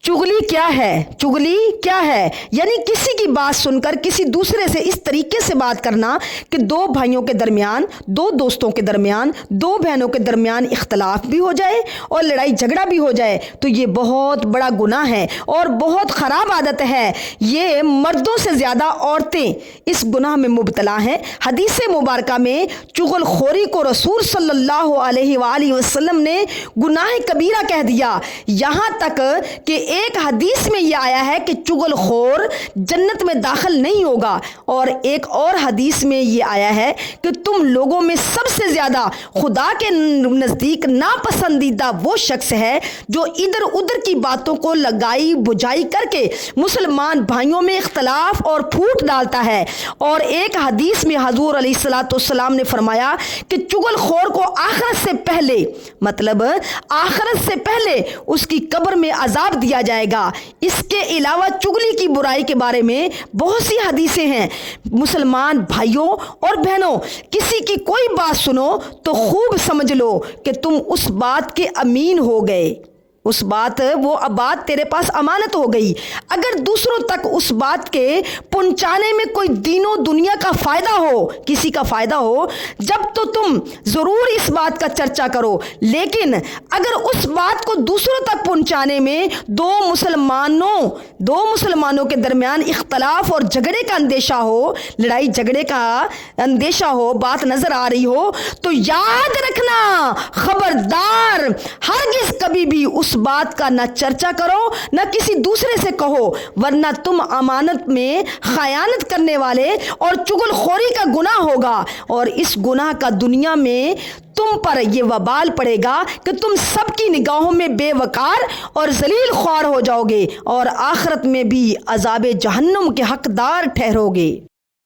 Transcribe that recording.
چغلی کیا ہے؟ چغلی کیا ہے؟ یعنی کسی کی بات سن کر کسی دوسرے سے اس طریقے سے بات کرنا کہ دو بھائیوں کے درمیان، دو دوستوں کے درمیان، دو بہنوں کے درمیان اختلاف بھی ہو جائے اور لڑائی جھگڑا بھی ہو جائے تو یہ بہت بڑا گناہ ہے اور بہت خراب عادت ہے۔ یہ مردوں سے زیادہ عورتیں اس گناہ میں مبتلا ہیں۔ حدیث مبارکہ میں چغل خوری کو رسول صلی اللہ علیہ وآلہ وسلم نے گناہ کبیرہ کہہ دیا، یہاں تک کہ ایک حدیث میں یہ آیا ہے کہ چغل خور جنت میں داخل نہیں ہوگا، اور ایک اور حدیث میں یہ آیا ہے کہ تم لوگوں میں سب سے زیادہ خدا کے نزدیک ناپسندیدہ وہ شخص ہے جو ادھر ادھر کی باتوں کو لگائی بجھائی کر کے مسلمان بھائیوں میں اختلاف اور پھوٹ ڈالتا ہے۔ اور ایک حدیث میں حضور علیہ الصلوۃ والسلام نے فرمایا کہ چغل خور کو آخرت سے پہلے، مطلب آخرت سے پہلے اس کی قبر میں عذاب دیا جائے گا۔ اس کے علاوہ چغلی کی برائی کے بارے میں بہت سی حدیثیں ہیں۔ مسلمان بھائیوں اور بہنوں، کسی کی کوئی بات سنو تو خوب سمجھ لو کہ تم اس بات کے امین ہو گئے، وہ بات تیرے پاس امانت ہو گئی۔ اگر دوسروں تک اس بات کے پہنچانے میں کوئی دین و دنیا کا فائدہ ہو، کسی کا فائدہ ہو، جب تو تم ضرور اس بات کا چرچا کرو، لیکن اگر اس بات کو دوسروں تک پہنچانے میں دو مسلمانوں کے درمیان اختلاف اور جھگڑے کا اندیشہ ہو، لڑائی جھگڑے کا اندیشہ ہو، بات نظر آ رہی ہو، تو یاد رکھنا، خبردار، ہرگز کبھی بھی اس بات کا نہ چرچا کرو نہ کسی دوسرے سے کہو، ورنہ تم امانت میں خیانت کرنے والے اور چغل خوری کا گناہ ہوگا، اور اس گناہ کا دنیا میں تم پر یہ وبال پڑے گا کہ تم سب کی نگاہوں میں بے وقار اور ذلیل خوار ہو جاؤ گے، اور آخرت میں بھی عذاب جہنم کے حقدار ٹھہرو گے۔